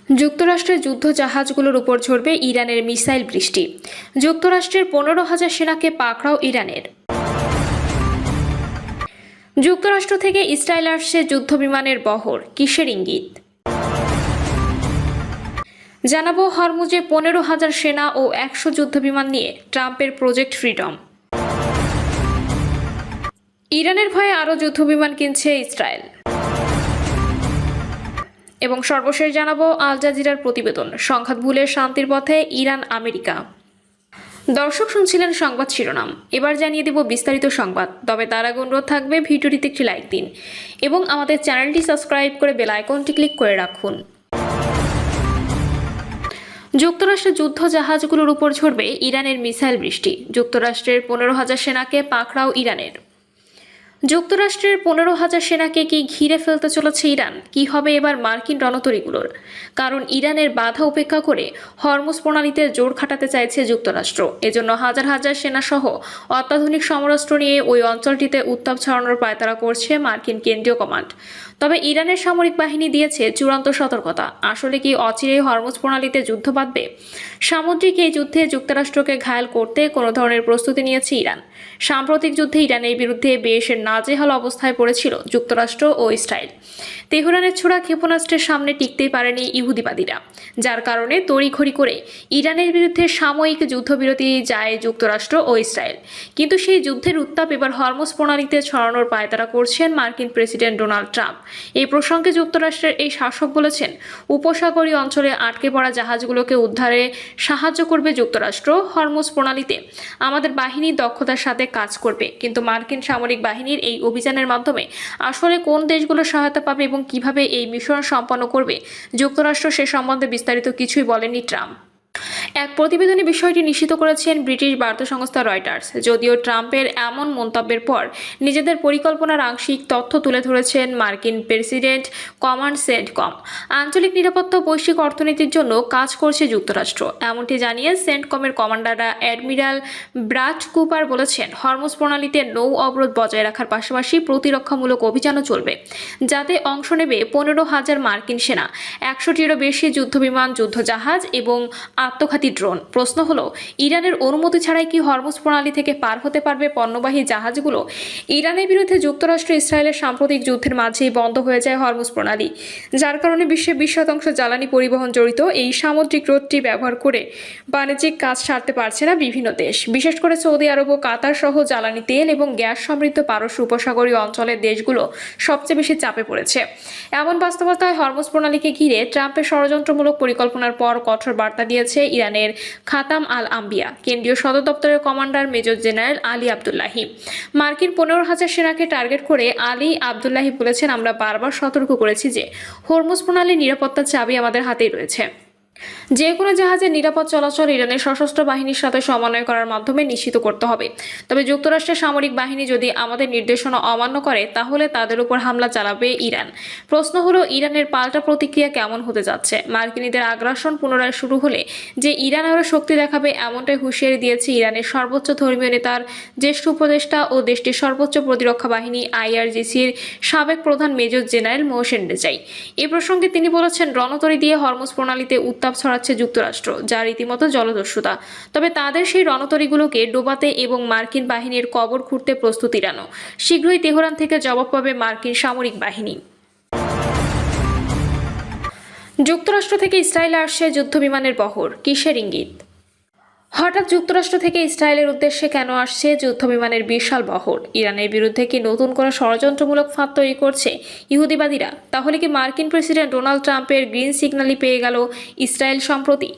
যুক্তরাষ্ট্রের যুদ্ধ জাহাজগুলোর উপর ঝরবে ইরানের মিসাইল বৃষ্টি। যুক্তরাষ্ট্রের 15,000 সেনাকে পাকড়াও ইরানের। যুক্তরাষ্ট্র থেকে ইসরায়েল আসছে যুদ্ধ বিমানের বহর, কিসের ইঙ্গিত? জানাবো হরমুজে 15,000 সেনা ও 100 যুদ্ধ বিমান নিয়ে ট্রাম্পের প্রজেক্ট ফ্রিডম। ইরানের ভয়ে আরও যুদ্ধ বিমান কিনছে ইসরায়েল। এবং সর্বশেষ জানাবো আল জাজিরার প্রতিবেদন, সংঘাত ভুলে শান্তির পথে ইরান আমেরিকা। দর্শক শুনছিলেন সংবাদ শিরোনাম, এবার জানিয়ে দেব বিস্তারিত সংবাদ। তবে তার আগে অনুরোধ থাকবে ভিডিওটিতে একটি লাইক দিন এবং আমাদের চ্যানেলটি সাবস্ক্রাইব করে বেল আইকনটি ক্লিক করে রাখুন। যুক্তরাষ্ট্রের যুদ্ধ জাহাজগুলোর উপর ঝরবে ইরানের মিসাইল বৃষ্টি। যুক্তরাষ্ট্রের 15,000 সেনাকে পাকড়াও ইরানের। যুক্তরাষ্ট্রের 15,000 সেনাকে কি ঘিরে ফেলতে চলেছে ইরান? কি হবে এবার মার্কিন রণতরীগুলোর? কারণ ইরানের বাধা উপেক্ষা করে হরমুজ প্রণালীতে জোর খাটাতে চাইছে যুক্তরাষ্ট্র। এজন্য হাজার হাজার সেনাসহ অত্যাধুনিক সমরাস্ত্র নিয়ে ওই অঞ্চলটিতে উত্তাপ ছড়ানোর পায়তারা করছে মার্কিন কেন্দ্রীয় কমান্ড। তবে ইরানের সামরিক বাহিনী দিয়েছে চূড়ান্ত সতর্কতা। আসলে কি অচিরেই হরমুজ প্রণালীতে যুদ্ধ বাঁধবে? সামুদ্রিক এই যুদ্ধে যুক্তরাষ্ট্রকে ঘায়েল করতে কোনো ধরনের প্রস্তুতি নিয়েছে ইরান। সাম্প্রতিক যুদ্ধে ইরানের বিরুদ্ধে বেশ নাজেহাল অবস্থায় পড়েছিল যুক্তরাষ্ট্র ও ইসরায়েল। তেহরানের ছোড়া ক্ষেপণাস্ত্রের সামনে টিকতেই পারেনি ইহুদিবাদীরা, যার কারণে তড়িঘড়ি করে ইরানের বিরুদ্ধে সাময়িক যুদ্ধবিরতি যায় যুক্তরাষ্ট্র ও ইসরায়েল। কিন্তু সেই যুদ্ধের উত্তাপ এবার হরমুজ প্রণালীতে ছড়ানোর পায়তারা করছেন মার্কিন প্রেসিডেন্ট ডোনাল্ড ট্রাম্প। এই প্রসঙ্গে যুক্তরাষ্ট্রের এই শাসক বলেছেন, উপসাগরীয় অঞ্চলে আটকে পড়া জাহাজগুলোকে উদ্ধারে সাহায্য করবে যুক্তরাষ্ট্র। হরমুজ প্রণালীতে আমাদের বাহিনী দক্ষতার সাথে কাজ করবে, কিন্তু মার্কিন সামরিক বাহিনীর এই অভিযানের মাধ্যমে আসলে কোন দেশগুলো সহায়তা পাবে এবং কিভাবে এই মিশন সম্পন্ন করবে যুক্তরাষ্ট্র সে সম্বন্ধে বিস্তারিত কিছুই বলেননি ট্রাম্প। এক প্রতিবেদনে বিষয়টি নিশ্চিত করেছেন ব্রিটিশ বার্তা সংস্থা রয়টার্স। যদিও ট্রাম্পের এমন মন্তব্যের পর নিজেদের পরিকল্পনার আংশিক তথ্য তুলে ধরেছেন মার্কিন প্রেসিডেন্ট কমান্ড সেন্টকম। আঞ্চলিক নিরাপত্তা ও বৈশ্বিক অর্থনীতির জন্য কাজ করছে যুক্তরাষ্ট্র, এমনটি জানিয়ে সেন্টকমের কমান্ডাররা অ্যাডমিরাল ব্রাড কুপার বলেছেন, হরমুজ প্রণালীতে নৌ অবরোধ বজায় রাখার পাশাপাশি প্রতিরক্ষামূলক অভিযানও চলবে, যাতে অংশ নেবে 15,000 মার্কিন সেনা, 100টিরও বেশি যুদ্ধবিমান, যুদ্ধজাহাজ এবং আত্মঘাতী ড্রোন। প্রশ্ন হলো, ইরানের অনুমতি ছাড়াই কি হরমুজ প্রণালী থেকে পার হতে পারবে পণ্যবাহী জাহাজগুলো? ইরানের বিরুদ্ধে যুক্তরাষ্ট্র ইসরায়েলের সাম্প্রতিক যুদ্ধের মাঝেই বন্ধ হয়ে যায় হরমুজ প্রণালী, যার কারণে বিশ্বের 20% জ্বালানি পরিবহন জড়িত এই সামুদ্রিক রোধটি ব্যবহার করে বাণিজ্যিক কাজ সারতে পারছে না বিভিন্ন দেশ, বিশেষ করে সৌদি আরব ও কাতার সহ জ্বালানি তেল এবং গ্যাস সমৃদ্ধ পারস্য উপসাগরীয় অঞ্চলের দেশগুলো সবচেয়ে বেশি চাপে পড়েছে। এমন বাস্তবতায় হরমুজ প্রণালীকে ঘিরে ট্রাম্পের ষড়যন্ত্রমূলক পরিকল্পনার পর কঠোর বার্তা দিয়েছে ইরানের খাতাম আল আম্বিয়া কেন্দ্রীয় সদর দপ্তরের commander major general Ali Abdullahi. মার্কিন 15,000 সেনাকে টার্গেট করে আলী আবদুল্লাহি বলেছেন, আমরা বারবার সতর্ক করেছি যে হরমুজ প্রণালীর নিরাপত্তার চাবি আমাদের হাতেই রয়েছে। যে কোনো জাহাজের নিরাপদ চলাচল ইরানের সশস্ত্র বাহিনীর সাথে সমন্বয় করার মাধ্যমে নিশ্চিত করতে হবে। তবে যুক্তরাষ্ট্রের সামরিক বাহিনী যদি আমাদের নির্দেশনা অমান্য করে, তাহলে তাদের উপর হামলা চালাবে ইরান। প্রশ্ন হলো, ইরানের পাল্টা প্রতিক্রিয়া কেমন হতে যাচ্ছে? মার্কিনীদের আগ্রাসন পুনরায় শুরু হলে যে ইরান আরও শক্তি দেখাবে, এমনটাই হুঁশিয়ারি দিয়েছে ইরানের সর্বোচ্চ ধর্মীয় নেতার জ্যেষ্ঠ উপদেষ্টা ও দেশটির সর্বোচ্চ প্রতিরক্ষা বাহিনী IRGC-র সাবেক প্রধান মেজর জেনারেল মোহসেন রেজাই। এ প্রসঙ্গে তিনি বলেছেন, রণতরী দিয়ে হরমুজ প্রণালীতে উত্তাপ ছড়াচ্ছে যুক্তরাষ্ট্র, যা রীতিমতো জলদস্যুতা। তবে তাদের সেই রণতরীগুলোকে ডোবাতে এবং মার্কিন বাহিনীর কবর খুঁড়তে প্রস্তুত ইরানও। শীঘ্রই তেহরান থেকে জবাব পাবে মার্কিন সামরিক বাহিনী। যুক্তরাষ্ট্র থেকে ইসরায়েলে আসছে যুদ্ধ বিমানের বহর, কিসের ইঙ্গিত? হঠাৎ যুক্তরাষ্ট্র থেকে ইসরায়েলের উদ্দেশ্যে কেন আসছে যুদ্ধ বিমানের বিশাল বহর? ইরানের বিরুদ্ধে কি নতুন কোনো ষড়যন্ত্রমূলক ফাঁদ তৈরি করছে ইহুদিবাদীরা? তাহলে কি মার্কিন প্রেসিডেন্ট ডোনাল্ড ট্রাম্পের গ্রিন সিগন্যালই পেয়ে গেল ইসরায়েল? সম্প্রতি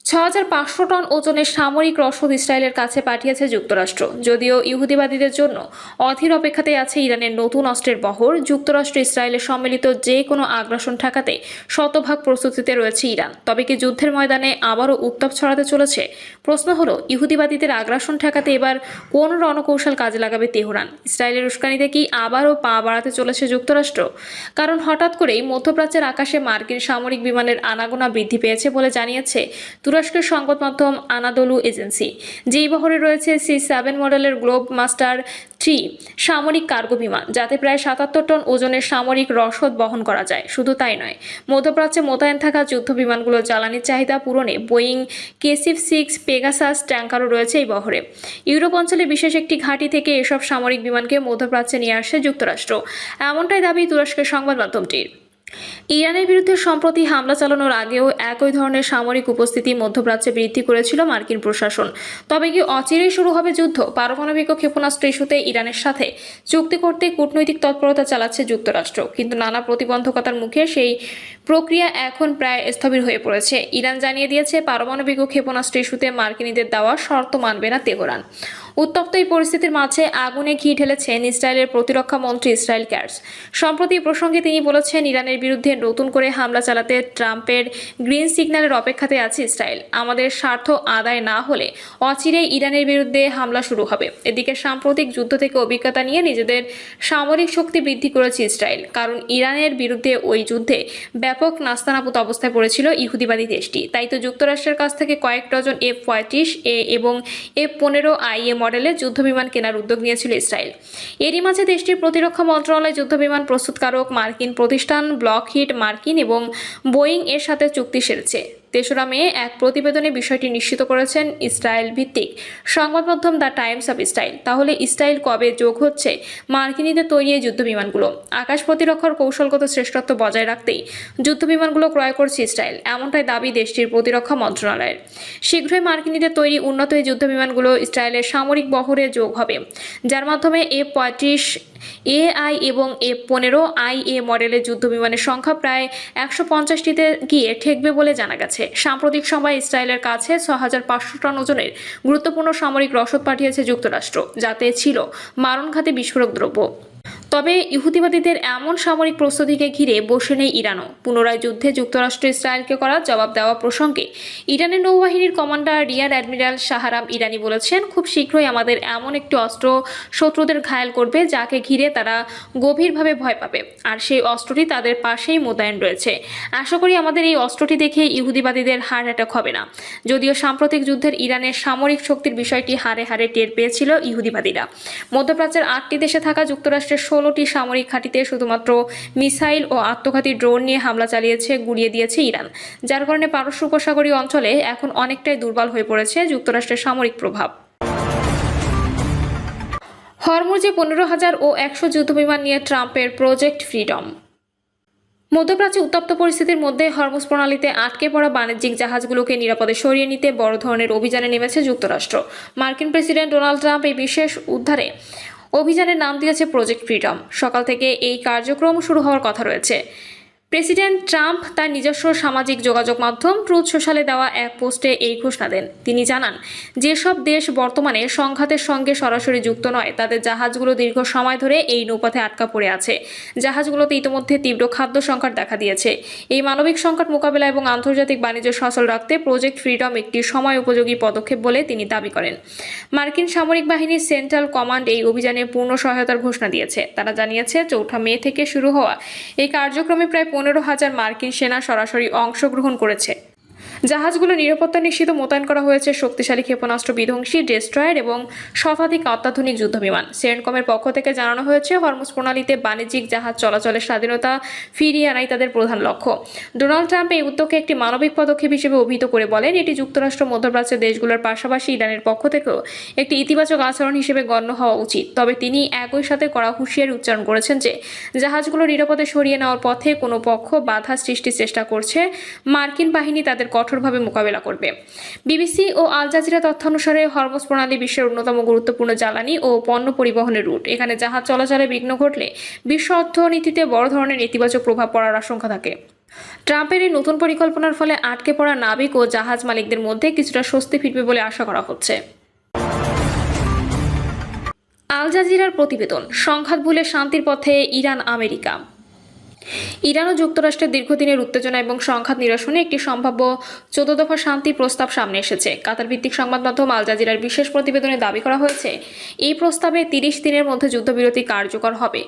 6,500 টন ওজনের সামরিক রসদ ইসরায়েলের কাছে পাঠিয়েছে যুক্তরাষ্ট্র। যদিও ইহুদিবাদীদের জন্য অধীর অপেক্ষাতে আছে ইরানের নতুন অস্ত্রের বহর, যুক্তরাষ্ট্র ইসরায়েলের সম্মিলিত যে কোনো আগ্রাসন ঠেকাতে শতভাগ প্রস্তুতিতে রয়েছে ইরান। তবে কি যুদ্ধের ময়দানে আবারও উত্তাপ ছড়াতে চলেছে? প্রশ্ন হলো, ইহুদিবাদীদের আগ্রাসন ঠেকাতে এবার কোন রণকৌশল কাজে লাগাবে তেহরান? ইসরায়েলের উস্কানিতে কি আবারও পা বাড়াতে চলেছে যুক্তরাষ্ট্র? কারণ হঠাৎ করেই মধ্যপ্রাচ্যের আকাশে মার্কিন সামরিক বিমানের আনাগোনা বৃদ্ধি পেয়েছে বলে জানিয়েছে তুরস্ক তুরস্কের সংবাদ মাধ্যম আনাদোলু এজেন্সি। যেই বহরে রয়েছে C-7 মডেলের গ্লোব মাস্টার 3 সামরিক কার্গো বিমান, যাতে প্রায় 77 টন ওজনের সামরিক রসদ বহন করা যায়। শুধু তাই নয়, মধ্যপ্রাচ্যে মোতায়েন থাকা যুদ্ধ বিমানগুলোর জ্বালানির চাহিদা পূরণে বোয়িং KC-6 পেগাসাস ট্যাঙ্কারও রয়েছে এই বহরে। ইউরোপ অঞ্চলে বিশেষ একটি ঘাঁটি থেকে এসব সামরিক বিমানকে মধ্যপ্রাচ্যে নিয়ে আসে যুক্তরাষ্ট্র, এমনটাই দাবি তুরস্কের সংবাদ মাধ্যমটির। ইরানের বিরুদ্ধে সম্প্রতি হামলা চালানোর আগেও একই ধরনের সামরিক উপস্থিতি মধ্যপ্রাচ্যে বৃদ্ধি করেছিল মার্কিন প্রশাসন। তবে কি অচিরেই শুরু হবে যুদ্ধ? পারমাণবিক ও ক্ষেপণাস্ত্র ইস্যুতে ইরানের সাথে চুক্তি করতে কূটনৈতিক তৎপরতা চালাচ্ছে যুক্তরাষ্ট্র, কিন্তু নানা প্রতিবন্ধকতার মুখে সেই প্রক্রিয়া এখন প্রায় স্থবির হয়ে পড়েছে। ইরান জানিয়ে দিয়েছে, পারমাণবিক ও ক্ষেপণাস্ত্র ইস্যুতে মার্কিনীদের দেওয়া শর্ত মানবে না তেহরান। উত্তপ্ত এই পরিস্থিতির মাঝে আগুনে ঘি ঢেলেছেন ইসরায়েলের প্রতিরক্ষা মন্ত্রী ইসরায়েল ক্যাটজ। সম্প্রতি এই প্রসঙ্গে তিনি বলেছেন, ইরানের বিরুদ্ধে নতুন করে হামলা চালাতে ট্রাম্পের গ্রিন সিগন্যালের অপেক্ষাতে আছে ইসরায়েল। আমাদের স্বার্থ আদায় না হলে অচিরেই ইরানের বিরুদ্ধে হামলা শুরু হবে। এদিকে সাম্প্রতিক যুদ্ধ থেকে অভিজ্ঞতা নিয়ে নিজেদের সামরিক শক্তি বৃদ্ধি করেছে ইসরায়েল, কারণ ইরানের বিরুদ্ধে ওই যুদ্ধে ব্যাপক নাস্তানাবুদ অবস্থায় পড়েছিল ইহুদিবাদী দেশটি। তাই তো যুক্তরাষ্ট্রের কাছ থেকে কয়েক ডজন F-35A এবং F-15IA মডেলের যুদ্ধবিমান কেনার উদ্যোগ নিয়েছিল ইসরায়েল। এরই মাঝে দেশটির প্রতিরক্ষা মন্ত্রণালয় যুদ্ধবিমান প্রস্তুতকারক মার্কিন প্রতিষ্ঠান লকহিড মার্টিন এবং বোয়িং এর সাথে চুক্তি সেরেছে। 3রা মে এক প্রতিবেদনে বিষয়টি নিশ্চিত করেছেন ইসরায়েল ভিত্তিক সংবাদ মাধ্যম দ্য টাইমস অফ ইসরায়েল। তাহলে ইসরায়েল কবে যোগ হচ্ছে মার্কিনীদের তৈরি এই যুদ্ধবিমানগুলো? আকাশ প্রতিরক্ষার কৌশলগত শ্রেষ্ঠত্ব বজায় রাখতেই যুদ্ধবিমানগুলো ক্রয় করছে ইসরায়েল, এমনটাই দাবি দেশটির প্রতিরক্ষা মন্ত্রণালয়ের। শীঘ্রই মার্কিনীদের তৈরি উন্নত এই যুদ্ধবিমানগুলো ইসরায়েলের সামরিক বহরে যোগ হবে, যার মাধ্যমে F-35AI এবং F-15IA মডেলের যুদ্ধবিমানের সংখ্যা প্রায় 150টিতে গিয়ে ঠেকবে বলে জানা গেছে। সাম্প্রতিক সময়ে ইসরায়েলের কাছে 6500 টন ওজনের গুরুত্বপূর্ণ সামরিক রসদ পাঠিয়েছে যুক্তরাষ্ট্র, যাতে ছিল মারণঘাতী বিস্ফোরক দ্রব্য। তবে ইহুদিবাদীদের এমন সামরিক প্রস্তুতিকে ঘিরে বসে নেই ইরানও। পুনরায় যুদ্ধে যুক্তরাষ্ট্র ইসরায়েলকে করা জবাব দেওয়া প্রসঙ্গে ইরানের নৌবাহিনীর কমান্ডার রিয়ার অ্যাডমিরাল শাহরাম ইরানি বলেছেন, খুব শীঘ্রই আমাদের এমন একটি অস্ত্র শত্রুদের ঘায়েল করবে যাকে ঘিরে তারা গভীরভাবে ভয় পাবে, আর সেই অস্ত্রটি তাদের পাশেই মোতায়েন রয়েছে। আশা করি আমাদের এই অস্ত্রটি দেখে ইহুদিবাদীদের হার্ট অ্যাটাক হবে না। যদিও সাম্প্রতিক যুদ্ধের ইরানের সামরিক শক্তির বিষয়টি হারে হারে টের পেয়েছিল ইহুদিবাদীরা। মধ্যপ্রাচ্যের 8টি দেশে থাকা যুক্তরাষ্ট্রের 16টি সামরিক ঘাঁটিতে শুধুমাত্র মিসাইল ও আত্মঘাতী ড্রোন নিয়ে হামলা চালিয়েছে, গুড়িয়ে দিয়েছে ইরান, যার কারণে পারস্য উপসাগরীয় অঞ্চলে এখন অনেকটাই দুর্বল হয়ে পড়েছে যুক্তরাষ্ট্রের সামরিক প্রভাব। হরমুজে 15,000 ও 100 যুদ্ধবিমান নিয়ে ট্রাম্পের প্রজেক্ট ফ্রিডম। মধ্যপ্রাচ্যে উত্তপ্ত পরিস্থিতির মধ্যে হরমুজ প্রণালীতে আটকে পড়া বাণিজ্যিক জাহাজগুলোকে নিরাপদে সরিয়ে নিতে বড় ধরনের অভিযানে নেমেছে যুক্তরাষ্ট্র। মার্কিন প্রেসিডেন্ট ডোনাল্ড ট্রাম্প এই বিশেষ উদ্ধারে অভিযানের নাম দিয়েছে প্রজেক্ট ফ্রিডম। সকাল থেকে এই কার্যক্রম শুরু হওয়ার কথা রয়েছে। প্রেসিডেন্ট ট্রাম্প তার নিজস্ব সামাজিক যোগাযোগ মাধ্যম ট্রুথ সোশ্যালে দেওয়া এক পোস্টে এই ঘোষণা দেন। তিনি জানান, যেসব দেশ বর্তমানে সংঘাতের সঙ্গে সরাসরি যুক্ত নয় তাদের জাহাজগুলো দীর্ঘ সময় ধরে এই নৌপথে আটকা পড়ে আছে। জাহাজগুলোতে ইতিমধ্যে তীব্র খাদ্য সংকট দেখা দিয়েছে। এই মানবিক সংকট মোকাবেলা এবং আন্তর্জাতিক বাণিজ্য সচল রাখতে প্রজেক্ট ফ্রিডম একটি সময় উপযোগী পদক্ষেপ বলে তিনি দাবি করেন। মার্কিন সামরিক বাহিনীর সেন্ট্রাল কমান্ড এই অভিযানে পূর্ণ সহায়তার ঘোষণা দিয়েছে। তারা জানিয়েছে, 4 মে থেকে শুরু হওয়া এই কার্যক্রমে প্রায় 15,000 মার্কিন সেনা সরাসরি অংশগ্রহণ করেছে। জাহাজগুলো নিরাপত্তা নিশ্চিত মোতায়েন করা হয়েছে শক্তিশালী ক্ষেপণাস্ত্র বিধ্বংসী ডেস্ট্রয়ার এবং শতাধিক অত্যাধুনিক যুদ্ধবিমান। সেন্টকমের পক্ষ থেকে জানানো হয়েছে, হরমুজ প্রণালীতে বাণিজ্যিক জাহাজ চলাচলের স্বাধীনতা ফিরিয়ে আনাই তাদের প্রধান লক্ষ্য। ডোনাল্ড ট্রাম্প এই উদ্যোগকে একটি মানবিক পদক্ষেপ হিসেবে অভিহিত করে বলেন, এটি যুক্তরাষ্ট্র মধ্যপ্রাচ্যের দেশগুলোর পাশাপাশি ইরানের পক্ষ থেকেও একটি ইতিবাচক আচরণ হিসেবে গণ্য হওয়া উচিত। তবে তিনি একই সাথে কড়া হুঁশিয়ারি উচ্চারণ করেছেন যে জাহাজগুলো নিরাপদে সরিয়ে নেওয়ার পথে কোনো পক্ষ বাধা সৃষ্টির চেষ্টা করছে, মার্কিন বাহিনী তাদের কঠোরভাবে মোকাবেলা করবে। বিবিসি ও আল জাজিরা তথ্যানুসারে হরমুজ প্রণালী বিশ্বের অন্যতম গুরুত্বপূর্ণ জ্বালানি ও পণ্য পরিবহনের রুট। এখানে জাহাজ চলাচলে বিঘ্ন ঘটলে বিশ্ব অর্থনীতিতে বড় ধরনের নেতিবাচক প্রভাব পড়ার আশঙ্কা থাকে। ট্রাম্পের এই নতুন পরিকল্পনার ফলে আটকে পড়া নাবিক ও জাহাজ মালিকদের মধ্যে কিছুটা স্বস্তি ফিরবে বলে আশা করা হচ্ছে। আল জাজিরার প্রতিবেদন, সংঘাত ভুলে শান্তির পথে ইরান আমেরিকা। ইরান ও যুক্তরাষ্ট্রের দীর্ঘদিনের উত্তেজনা এবং সংঘাত নিরসনে একটি সম্ভাব্য 14 দফা শান্তি প্রস্তাব সামনে এসেছে। কাতার ভিত্তিক সংবাদ মাধ্যম আল জাজিরার বিশেষ প্রতিবেদনে দাবি করা হয়েছে, এই প্রস্তাবে 30 দিনের মধ্যে যুদ্ধবিরতি কার্যকর হবে।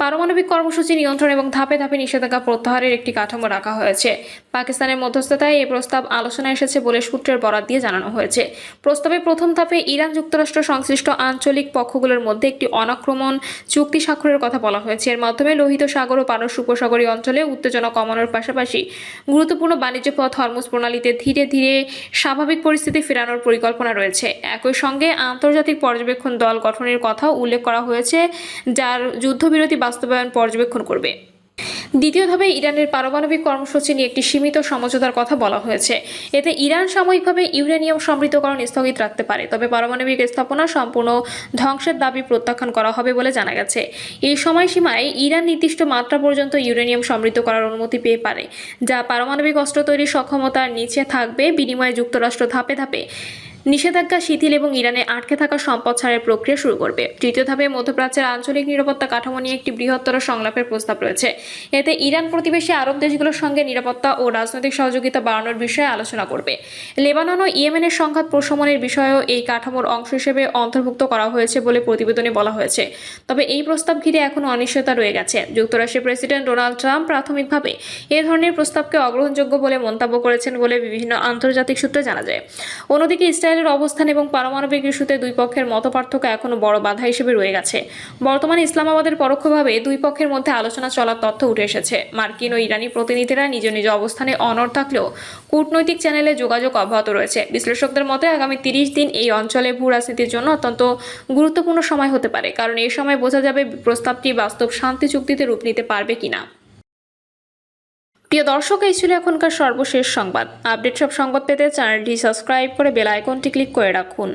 পারমাণবিক কর্মসূচি নিয়ন্ত্রণ এবং ধাপে ধাপে নিষেধাজ্ঞা প্রত্যাহারের একটি কাঠামো রাখা হয়েছে। পাকিস্তানের মধ্যস্থতায় এই প্রস্তাব আলোচনায় এসেছে বলে সূত্রের বরাত দিয়ে জানানো হয়েছে। প্রস্তাবে প্রথম ধাপে ইরান যুক্তরাষ্ট্র সংশ্লিষ্ট আঞ্চলিক পক্ষগুলোর মধ্যে একটি অনাক্রমণ চুক্তি স্বাক্ষরের কথা বলা হয়েছে। এর মাধ্যমে লোহিত সাগর ও পারস্য উপসাগরীয় অঞ্চলে উত্তেজনা কমানোর পাশাপাশি গুরুত্বপূর্ণ বাণিজ্য পথ হরমুজ প্রণালীতে ধীরে ধীরে স্বাভাবিক পরিস্থিতি ফেরানোর পরিকল্পনা রয়েছে। একই সঙ্গে আন্তর্জাতিক পর্যবেক্ষণ দল গঠনের কথাও উল্লেখ করা হয়েছে, যার যুদ্ধবিরতি বাস্তবায়ন পর্যবেক্ষণ করবে। দ্বিতীয় ধাপে ইরানের পারমাণবিক কর্মসূচি নিয়ে একটি সীমিত সমঝোতার কথা বলা হয়েছে। এতে ইরান সাময়িকভাবে ইউরেনিয়াম সমৃদ্ধকরণ স্থগিত রাখতে পারে, তবে পারমাণবিক স্থাপনা সম্পূর্ণ ধ্বংসের দাবি প্রত্যাখ্যান করা হবে বলে জানা গেছে। এই সময়সীমায় ইরান নির্দিষ্ট মাত্রা পর্যন্ত ইউরেনিয়াম সমৃদ্ধ করার অনুমতি পেয়ে পারে, যা পারমাণবিক অস্ত্র তৈরির সক্ষমতার নিচে থাকবে। বিনিময়ে যুক্তরাষ্ট্র ধাপে ধাপে নিষেধাজ্ঞা শিথিল এবং ইরানে আটকে থাকা সম্পদ ছাড়ের প্রক্রিয়া শুরু করবে। তৃতীয় ধাপে মধ্যপ্রাচ্যের আঞ্চলিক নিরাপত্তা কাঠামো নিয়ে একটি বৃহত্তর সংলাপের প্রস্তাব রয়েছে। এতে ইরান প্রতিবেশী আরব দেশগুলোর সঙ্গে নিরাপত্তা ও রাজনৈতিক সহযোগিতা বাড়ানোর বিষয়ে আলোচনা করবে। লেবানন ও ইয়েমেনের সংঘাত প্রশমনের বিষয়েও এই কাঠামোর অংশ হিসেবে অন্তর্ভুক্ত করা হয়েছে বলে প্রতিবেদনে বলা হয়েছে। তবে এই প্রস্তাব ঘিরে এখনও অনিশ্চয়তা রয়ে গেছে। যুক্তরাষ্ট্রের প্রেসিডেন্ট ডোনাল্ড ট্রাম্প প্রাথমিকভাবে এ ধরনের প্রস্তাবকে অগ্রহণযোগ্য বলে মন্তব্য করেছেন বলে বিভিন্ন আন্তর্জাতিক সূত্রে জানা যায়। অন্যদিকে ইসরায়েলের অবস্থান এবং পারমাণবিক ইস্যুতে দুই পক্ষের মতপার্থক্য এখনো বড় বাধা হিসেবে রয়ে গেছে। বর্তমানে ইসলামাবাদের পরোক্ষভাবে দুই পক্ষের মধ্যে আলোচনা চলার তথ্য উঠে এসেছে। মার্কিন ও ইরানি প্রতিনিধিরা নিজ নিজ অবস্থানে অনড় থাকলেও কূটনৈতিক চ্যানেলে যোগাযোগ অব্যাহত রয়েছে। বিশ্লেষকদের মতে আগামী 30 দিন এই অঞ্চলে ভূ রাজনীতির জন্য অত্যন্ত গুরুত্বপূর্ণ সময় হতে পারে, কারণ এই সময় বোঝা যাবে প্রস্তাবটি বাস্তব শান্তি চুক্তিতে রূপ নিতে পারবে কিনা। প্রিয় দর্শক, এই ছিল এখনকার সর্বশেষ সংবাদ। আপডেট সব সংবাদ পেতে চ্যানেলটি সাবস্ক্রাইব করে বেল আইকনটি ক্লিক করে রাখুন।